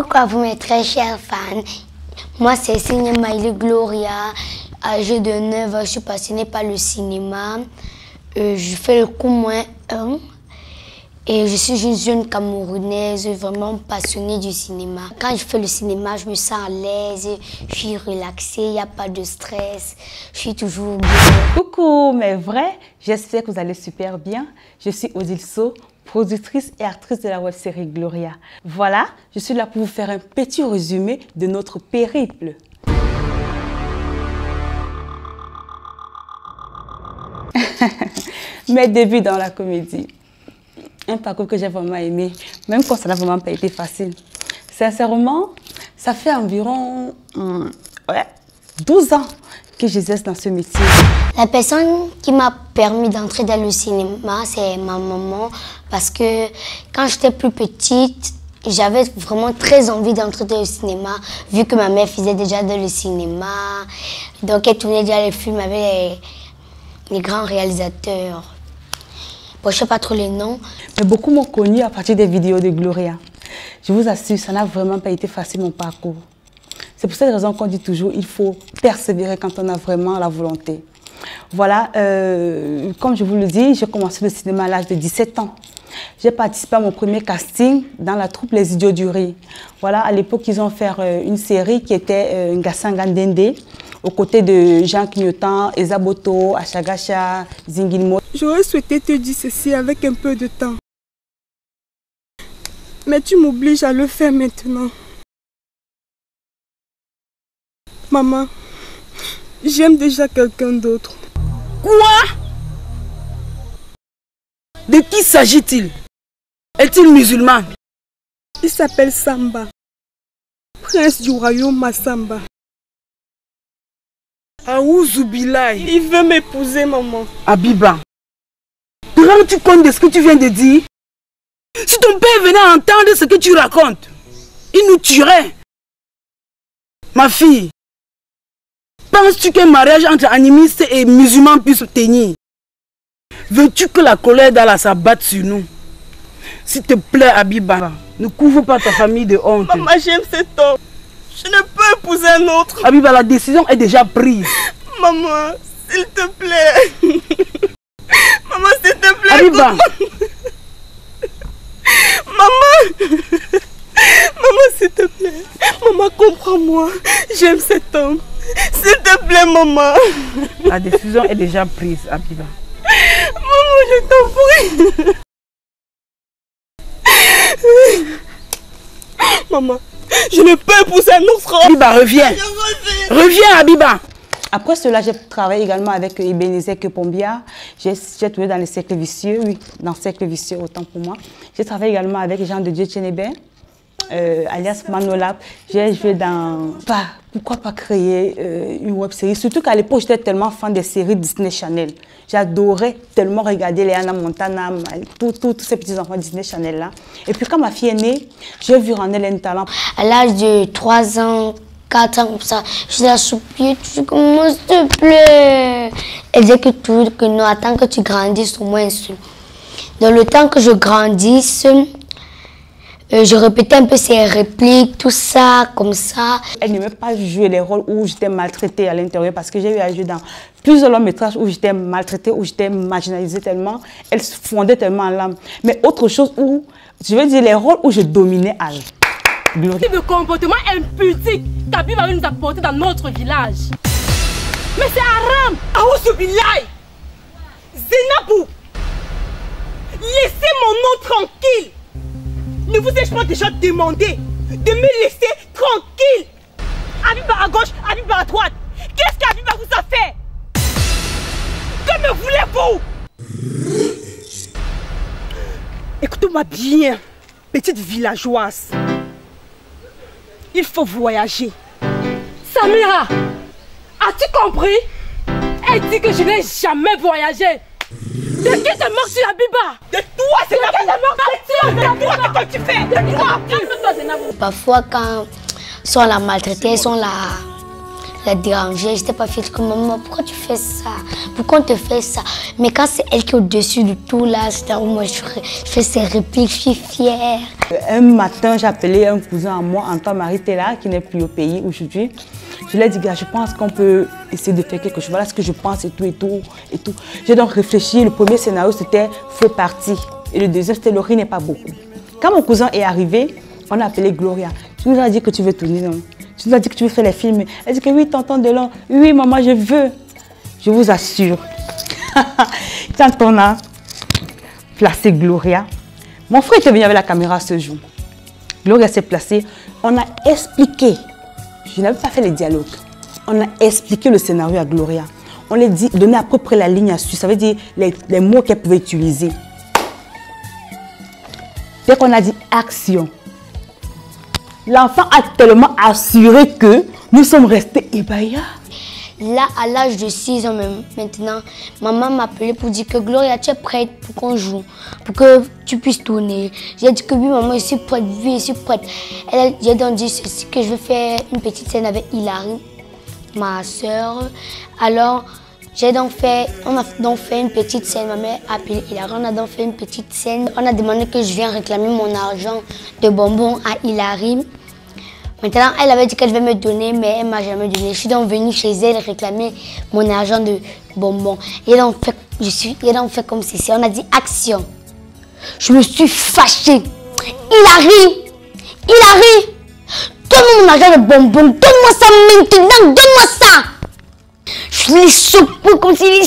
Coucou à vous mes très chers fans. Moi c'est Signe Maïli Gloria. Âgée de 9 ans, je suis passionnée par le cinéma. Je fais le cours -1. Et je suis une jeune Camerounaise vraiment passionnée du cinéma. Quand je fais le cinéma, je me sens à l'aise, je suis relaxée, il n'y a pas de stress, je suis toujours bien. Coucou mes vrais, j'espère que vous allez super bien. Je suis Odile So, productrice et actrice de la web-série Gloria. Voilà, je suis là pour vous faire un petit résumé de notre périple. Mes débuts dans la comédie. Un parcours que j'ai vraiment aimé, même quand ça n'a vraiment pas été facile. Sincèrement, ça fait environ 12 ans que j'exerce dans ce métier. La personne qui m'a permis d'entrer dans le cinéma, c'est ma maman. Parce que quand j'étais plus petite, j'avais vraiment très envie d'entrer dans le cinéma, vu que ma mère faisait déjà dans le cinéma. Donc elle tournait déjà les films avec les grands réalisateurs. Bon, je ne sais pas trop les noms. Mais beaucoup m'ont connu à partir des vidéos de Gloria. Je vous assure, ça n'a vraiment pas été facile mon parcours. C'est pour cette raison qu'on dit toujours il faut persévérer quand on a vraiment la volonté. Voilà, comme je vous le dis, j'ai commencé le cinéma à l'âge de 17 ans. J'ai participé à mon premier casting dans la troupe Les Idiots du Rire. Voilà, à l'époque, ils ont fait une série qui était Ngasangandende, aux côtés de Jean Clignotant, Ezaboto, Achagacha, Zingilmo. J'aurais souhaité te dire ceci avec un peu de temps. Mais tu m'obliges à le faire maintenant. Maman, j'aime déjà quelqu'un d'autre. Quoi? De qui s'agit-il? Est-il musulman? Il s'appelle Samba, prince du royaume Massamba. Aouzoubilaï. Il veut m'épouser, maman. Abiba, te rends-tu compte de ce que tu viens de dire? Si ton père venait entendre ce que tu racontes, il nous tuerait. Ma fille, penses-tu qu'un mariage entre animistes et musulmans puisse tenir? Veux-tu que la colère d'Allah s'abatte sur nous? S'il te plaît, Abiba, ne couvre pas ta famille de honte. Maman, j'aime cet homme. Je ne peux épouser un autre. Abiba, la décision est déjà prise. Maman, s'il te plaît. Maman, s'il te plaît. Abiba. Maman. Maman, s'il te plaît. Maman, comprends-moi. J'aime cet homme. S'il te plaît, maman. La décision est déjà prise, Abiba. Maman, je t'en prie. Maman, je ne peux épouser un autre homme. Abiba, reviens. Reviens, Abiba. Après cela, j'ai travaillé également avec Ebenezer Kepombia. J'ai tourné dans les cercles vicieux, oui, dans les cercles vicieux, autant pour moi. J'ai travaillé également avec Jean de Dieu Tchénébé, alias Manolab. J'ai joué dans... Pourquoi pas créer une web série? Surtout qu'à l'époque, j'étais tellement fan des séries Disney Channel. J'adorais tellement regarder les Hannah Montana, tous ces petits-enfants Disney Channel là. Et puis quand ma fille est née, j'ai vu en elle un talent. À l'âge de 3 ans, 4 ans, comme ça, je la suppliais, tu commences, s'il te plaît. Elle disait que non, attends que tu grandisses au moins. Dans le temps que je grandisse, je répétais un peu ses répliques, tout ça, comme ça. Elle n'aimait pas jouer les rôles où j'étais maltraitée à l'intérieur parce que j'ai eu à jouer dans plusieurs longs métrages où j'étais maltraitée, où j'étais marginalisée tellement. Elle se fondait tellement en l'âme. Mais autre chose où, je veux dire, les rôles où je dominais à Le comportement impudique qu'Abiba va nous apporter dans notre village. Mais c'est haram. Aouzoubilaï. Zenabou. Laissez mon nom tranquille. Ne vous ai-je pas déjà demandé de me laisser tranquille? Abiba à gauche, Abiba à droite. Qu'est-ce qu'Abiba vous a fait? Que me voulez-vous? Écoutez-moi bien, petite villageoise. Il faut voyager. Samira, as-tu compris? Elle dit que je n'ai jamais voyagé. De qui te moques sur Abiba? De toi, c'est la que tu fais. De toi, calme-toi, Zenabou. Parfois, quand ils sont la maltraitée, ils sont la déranger. Je n'étais pas fière comme maman, pourquoi tu fais ça? Pourquoi on te fait ça? Mais quand c'est elle qui est au-dessus de tout là, c'est où moi je fais ses répliques, je suis fière. Un matin, j'ai appelé un cousin à moi, Antoine Marie Tella, qui n'est plus au pays aujourd'hui. Je lui ai dit, gars, je pense qu'on peut essayer de faire quelque chose. Voilà ce que je pense et tout, et tout, et tout. J'ai donc réfléchi. Le premier scénario, c'était Faux parti. Et le deuxième, c'était Le riz n'est pas beaucoup. Quand mon cousin est arrivé, on a appelé Gloria. Tu nous as dit que tu veux tourner, non? Tu nous as dit que tu veux faire les films. Elle dit que oui, tonton Delon. Oui, maman, je veux. Je vous assure. Quand on a placé Gloria, mon frère était venu avec la caméra ce jour. Gloria s'est placée. On a expliqué. Je n'avais pas fait les dialogues. On a expliqué le scénario à Gloria. On lui a dit, donné à peu près la ligne à suivre. Ça veut dire les mots qu'elle pouvait utiliser. Dès qu'on a dit action, l'enfant a tellement assuré que nous sommes restés ébahis. Là, à l'âge de 6 ans maintenant, maman m'a appelé pour dire que Gloria, tu es prête pour qu'on joue, pour que tu puisses tourner. J'ai dit que oui, maman, je suis prête, oui, je suis prête. J'ai donc dit ceci, que je vais faire une petite scène avec Hilary, ma soeur. Alors, on a donc fait une petite scène, ma mère a appelé Hilary, on a donc fait une petite scène. On a demandé que je vienne réclamer mon argent de bonbons à Hilary. Maintenant, elle avait dit qu'elle devait me donner, mais elle ne m'a jamais donné. Je suis donc venue chez elle réclamer mon argent de bonbons. Et elle a fait comme ceci. On a dit action. Je me suis fâchée. Hilary, donne-moi mon argent de bonbons. Donne-moi ça maintenant, donne-moi ça. Je l'ai secoué comme si il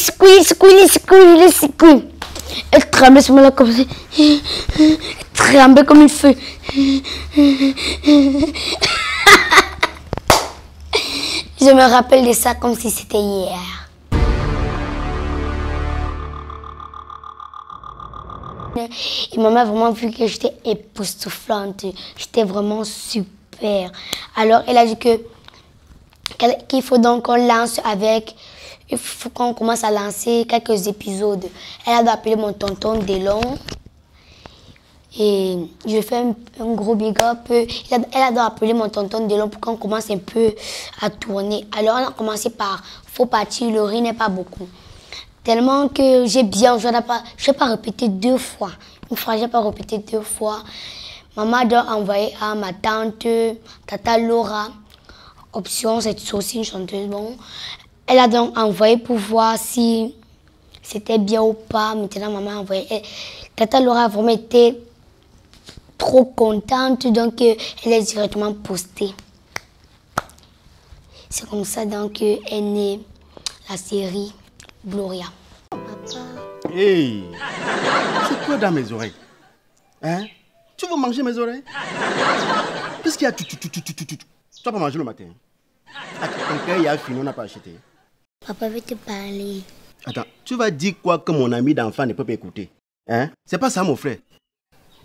est secoué. Elle tremblait sur moi là comme ça. Elle tremblait comme une feuille. Je me rappelle de ça comme si c'était hier. Et maman a vraiment vu que j'étais époustouflante. J'étais vraiment super. Alors elle a dit qu'il faut donc qu'on lance avec... Il faut qu'on commence à lancer quelques épisodes. Elle a appelé mon tonton Delon. Et je fais un gros big up. Elle a appelé mon tonton Delon pour qu'on commence un peu à tourner. Alors on a commencé par Faux parti, le riz n'est pas beaucoup. Tellement que j'ai bien joué, je n'ai pas répété 2 fois. Une fois, je n'ai pas répété 2 fois. Maman a envoyé à ma tante, Tata Laura. Option, c'est aussi une chanteuse. Bon. Elle a donc envoyé pour voir si c'était bien ou pas. Maintenant, maman a envoyé. Tata Laura a vraiment été trop contente, donc elle est directement postée. C'est comme ça donc est née la série Gloria. Papa. Hey, c'est quoi dans mes oreilles? Hein? Tu veux manger mes oreilles? Qu'est-ce qu'il y a? Tu vas pas manger le matin. Ton père il a fini, on n'a pas acheté. Papa veut te parler. Attends, tu vas dire quoi que mon ami d'enfant ne peut pas écouter? Hein? C'est pas ça mon frère.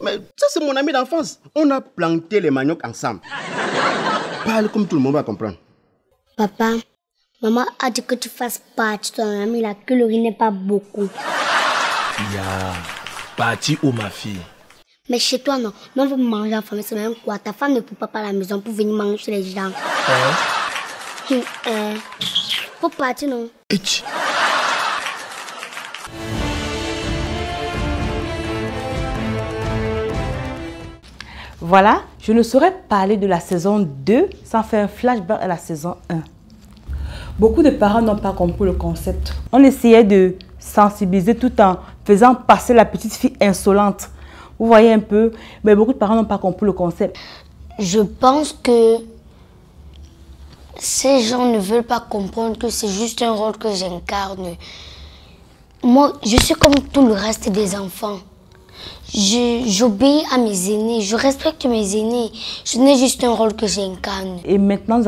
Mais ça c'est mon ami d'enfance. On a planté les maniocs ensemble. Parle comme tout le monde va comprendre. Papa, maman a dit que tu fasses partie de ton ami là, que le riz n'est pas beaucoup. Ya, partie où ma fille? Mais chez toi non, nous on veut manger en famille, c'est même quoi? Ta femme ne peut pas à la maison pour venir manger chez les gens. Faut partir non? Voilà, je ne saurais parler de la saison 2 sans faire un flashback à la saison 1. Beaucoup de parents n'ont pas compris le concept. On essayait de sensibiliser tout en faisant passer la petite fille insolente. Vous voyez un peu, mais beaucoup de parents n'ont pas compris le concept. Je pense que ces gens ne veulent pas comprendre que c'est juste un rôle que j'incarne. Moi, je suis comme tout le reste des enfants. J'obéis à mes aînés, je respecte mes aînés. Ce n'est juste un rôle que j'incarne. Et maintenant,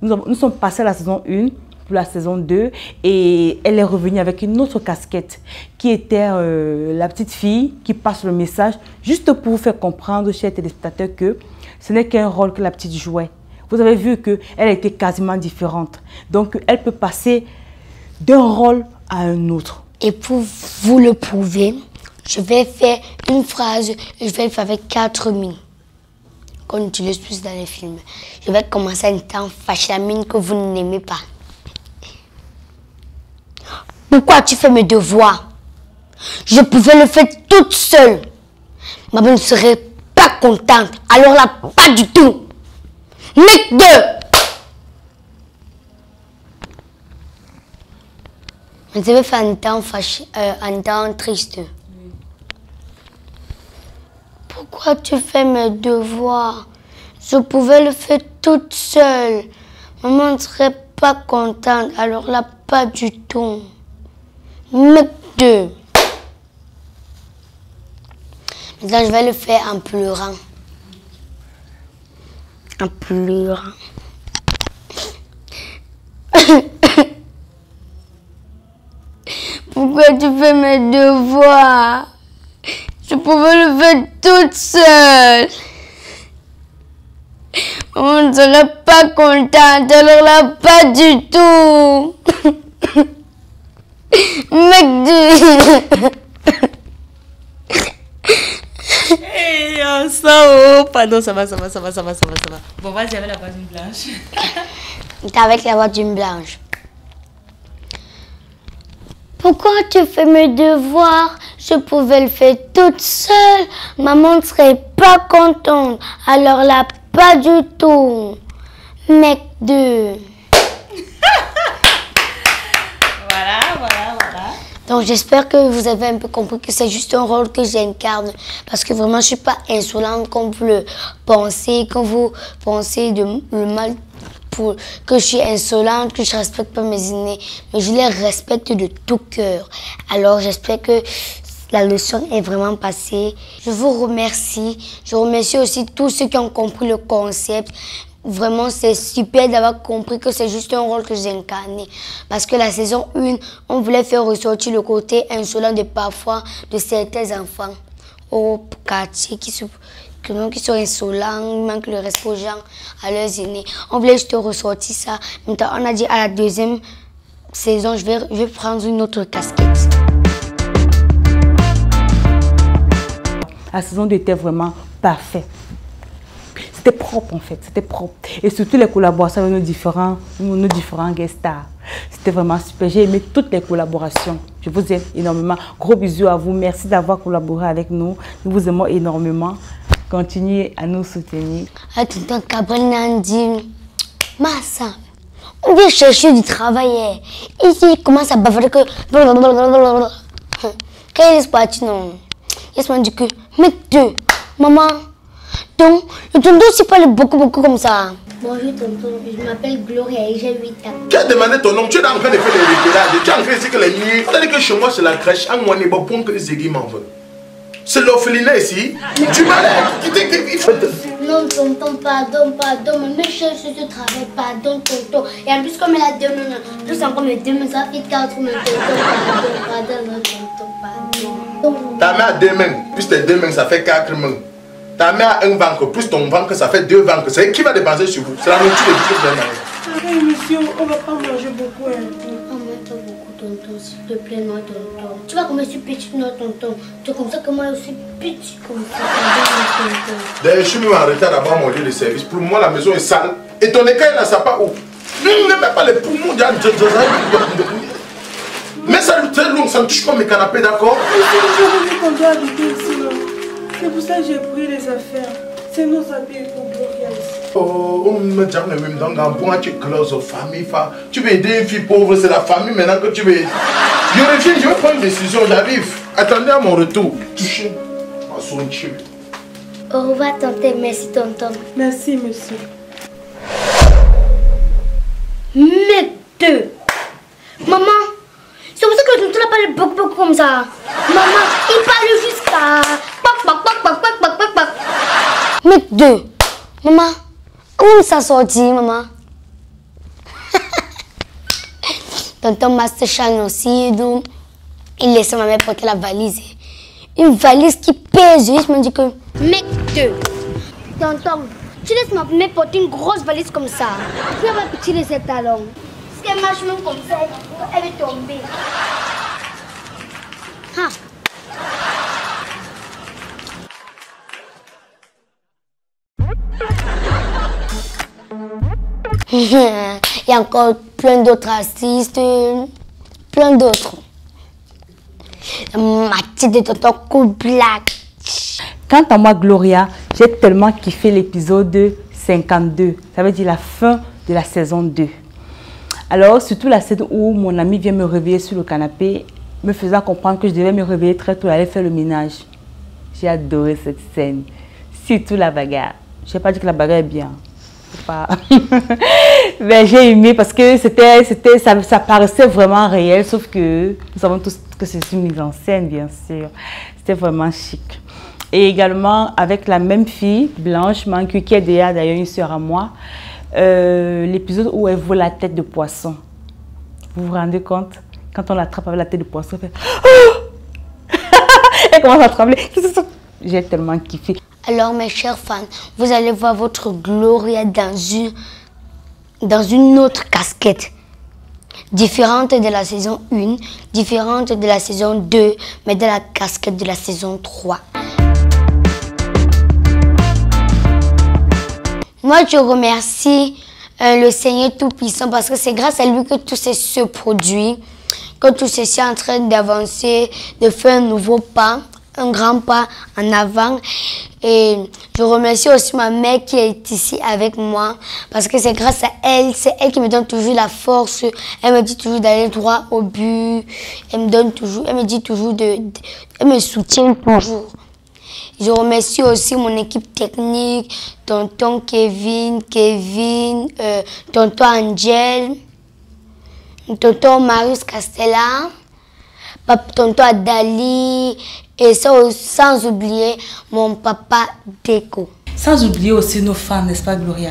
nous sommes passés à la saison 1 pour la saison 2 et elle est revenue avec une autre casquette qui était la petite fille qui passe le message juste pour vous faire comprendre, chers téléspectateurs, que ce n'est qu'un rôle que la petite jouait. Vous avez vu qu'elle était quasiment différente. Donc, elle peut passer d'un rôle à un autre. Et pour vous le prouver, je vais faire une phrase et je vais le faire avec 4 minutes. qu'on utilise plus dans les films. Je vais commencer à être fâchée, la mine que vous n'aimez pas. Pourquoi tu fais mes devoirs? Je pouvais le faire toute seule. Maman ne serait pas contente. Alors là, pas du tout. Mec 2. Je vais faire un temps fâché, un temps triste. Pourquoi tu fais mes devoirs? Je pouvais le faire toute seule. Maman ne serait pas contente. Alors là, pas du tout. Mec 2. Maintenant, je vais le faire en pleurant. En pleurant. Pourquoi tu fais mes devoirs? Je pouvais le faire toute seule. On ne serait pas contente, alors là, pas du tout. Mec 2. Hey, ça, oh, pardon, ça va. Bon, vas-y, avec la voix d'une blanche. T'es avec la voix d'une blanche. Pourquoi tu fais mes devoirs? Je pouvais le faire toute seule. Maman ne serait pas contente. Alors là, pas du tout. Mec 2. Voilà. Donc j'espère que vous avez un peu compris que c'est juste un rôle que j'incarne. Parce que vraiment, je ne suis pas insolente comme vous le pensez. Quand vous pensez le mal, que je suis insolente, que je ne respecte pas mes aînés. Mais je les respecte de tout cœur. Alors j'espère que la leçon est vraiment passée. Je vous remercie. Je remercie aussi tous ceux qui ont compris le concept. Vraiment, c'est super d'avoir compris que c'est juste un rôle que j'ai incarné. Parce que la saison 1, on voulait faire ressortir le côté insolent de parfois de certains enfants au quartier qui sont insolents, ils manquent le respect aux gens, à leurs aînés. On voulait juste ressortir ça. Maintenant, on a dit à la deuxième saison, je vais prendre une autre casquette. La saison 2 était vraiment parfaite. C'était propre en fait, c'était propre. Et surtout les collaborations avec nos différents guest stars. C'était vraiment super. J'ai aimé toutes les collaborations. Je vous aime énormément. Gros bisous à vous. Merci d'avoir collaboré avec nous. Nous vous aimons énormément. Continuez à nous soutenir. Tonton Cabrel Nandi, Massa, on vient chercher du travail. Ici, il commence à bavarder que... Quand il est parti, non. Il se dit que, mec 2, maman, donc, le tonton aussi parle beaucoup comme ça. Bonjour tonton, je m'appelle Gloria et j'ai 8 ans. Tu as demandé ton nom, tu es en train de faire les réglage. Tu es en train de dire que les nuits. On a dit que chez moi c'est la crèche, à moi n'est pas pour que les aiguilles m'en veulent. C'est l'orphelinat ici. Tu m'as Non tonton, pardon, mais je cherche ce travail, pardon tonton. Et en plus comme elle a 2 mains, plus encore mes 2 mains, ça fait 4 mains, pardon. Ta main a 2 mains, plus tes 2 mains, ça fait 4 mains. Ta main a un ventre, plus ton ventre, ça fait 2 ventres. C'est qui va dépenser sur vous? C'est la nourriture de tout le monde. Arrête, monsieur, on va pas manger beaucoup. Oh, moi, beaucoup, tonton, s'il te plaît, non, tonton. Tu vois comme je suis petite, non, tonton. Tu es comme ça que moi, je suis petite, comme ça. D'ailleurs, je suis même en retard d'avoir mon lieu de service. Pour moi, la maison est sale. Et ton écaille, là, ça part où? Ne mets pas les poumons. Mais ça très long, ça ne touche pas mes canapés, d'accord? Je veux qu'on doit habiter ici, non? C'est pour ça que j'ai pris les affaires. C'est nos habits pour Gloria ici. Oh, on me dit même dans un bon, tu closes aux familles. Tu veux aider une fille pauvre, c'est la famille maintenant que tu veux. Je reviens, je vais prendre une décision, j'arrive. Attendez à mon retour. Touchez. Au revoir, tonton. Merci, tonton. Merci, monsieur. Mec 2. Maman, c'est pour ça que le tonton parle beaucoup comme ça. Maman, il parle jusqu'à... Mec 2. Maman, où ça sorti, maman? Tonton Master Chan aussi, donc, il laissait ma mère porter la valise. Une valise qui pèse. Je me dis que, mec 2. Tonton, tu laisses ma mère porter une grosse valise comme ça. Tu vas pitié de ses talons. Si elle marche même comme ça, elle va tomber. Ah. Il y a encore plein d'autres artistes, plein d'autres. Mathilde de Tonton Cool Black. Quant à moi, Gloria, j'ai tellement kiffé l'épisode 52. Ça veut dire la fin de la saison 2. Alors, surtout la scène où mon ami vient me réveiller sur le canapé, me faisant comprendre que je devais me réveiller très tôt, aller faire le ménage. J'ai adoré cette scène. Surtout la bagarre. Je n'ai pas dit que la bagarre est bien. Pas... Mais j'ai aimé parce que ça paraissait vraiment réel, sauf que nous savons tous que c'est une mise en scène, bien sûr. C'était vraiment chic. Et également avec la même fille, Blanche Mancu, qui est d'ailleurs une sœur à moi, l'épisode où elle vole la tête de poisson. Vous vous rendez compte? Quand on l'attrape avec la tête de poisson, elle fait... Elle commence à trembler. J'ai tellement kiffé. Alors mes chers fans, vous allez voir votre Gloria dans une autre casquette. Différente de la saison 1, différente de la saison 2, mais de la casquette de la saison 3. Moi, je remercie le Seigneur Tout-Puissant parce que c'est grâce à lui que tout ceci se produit, que tout ceci est en train d'avancer, de faire un nouveau pas, un grand pas en avant. Et je remercie aussi ma mère qui est ici avec moi parce que c'est grâce à elle, c'est elle qui me donne toujours la force. Elle me dit toujours d'aller droit au but. Elle me dit toujours elle me soutient toujours. Je remercie aussi mon équipe technique, tonton Kevin, tonton Angel, tonton Marius Castella, tonton Adali, et ça, sans oublier mon papa Déco. Sans oublier aussi nos fans, n'est-ce pas Gloria?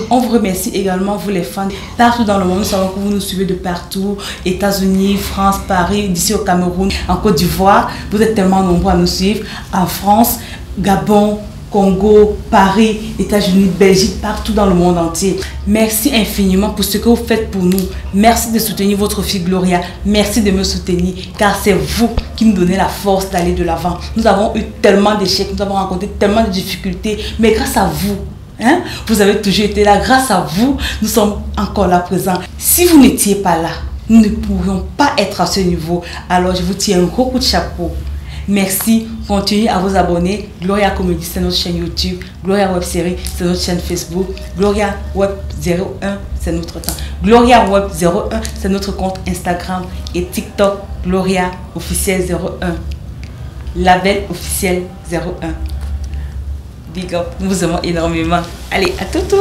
On vous remercie également, vous les fans, partout dans le monde. Nous savons que vous nous suivez de partout, États-Unis, France, Paris, d'ici au Cameroun, en Côte d'Ivoire. Vous êtes tellement nombreux à nous suivre. En France, Gabon, Congo, Paris, États-Unis, Belgique, partout dans le monde entier. Merci infiniment pour ce que vous faites pour nous. Merci de soutenir votre fille Gloria. Merci de me soutenir car c'est vous qui me donnez la force d'aller de l'avant. Nous avons eu tellement d'échecs, nous avons rencontré tellement de difficultés, mais grâce à vous, hein, vous avez toujours été là. Grâce à vous, nous sommes encore là présents. Si vous n'étiez pas là, nous ne pourrions pas être à ce niveau. Alors je vous tiens un gros coup de chapeau. Merci, continuez à vous abonner. Gloria Comedy, c'est notre chaîne YouTube. Gloria Web Série, c'est notre chaîne Facebook. Gloria Web 01, c'est notre temps. Gloria Web 01, c'est notre compte Instagram et TikTok. Gloria Officiel 01. Label Officiel 01. Big up, nous vous aimons énormément. Allez, à tout.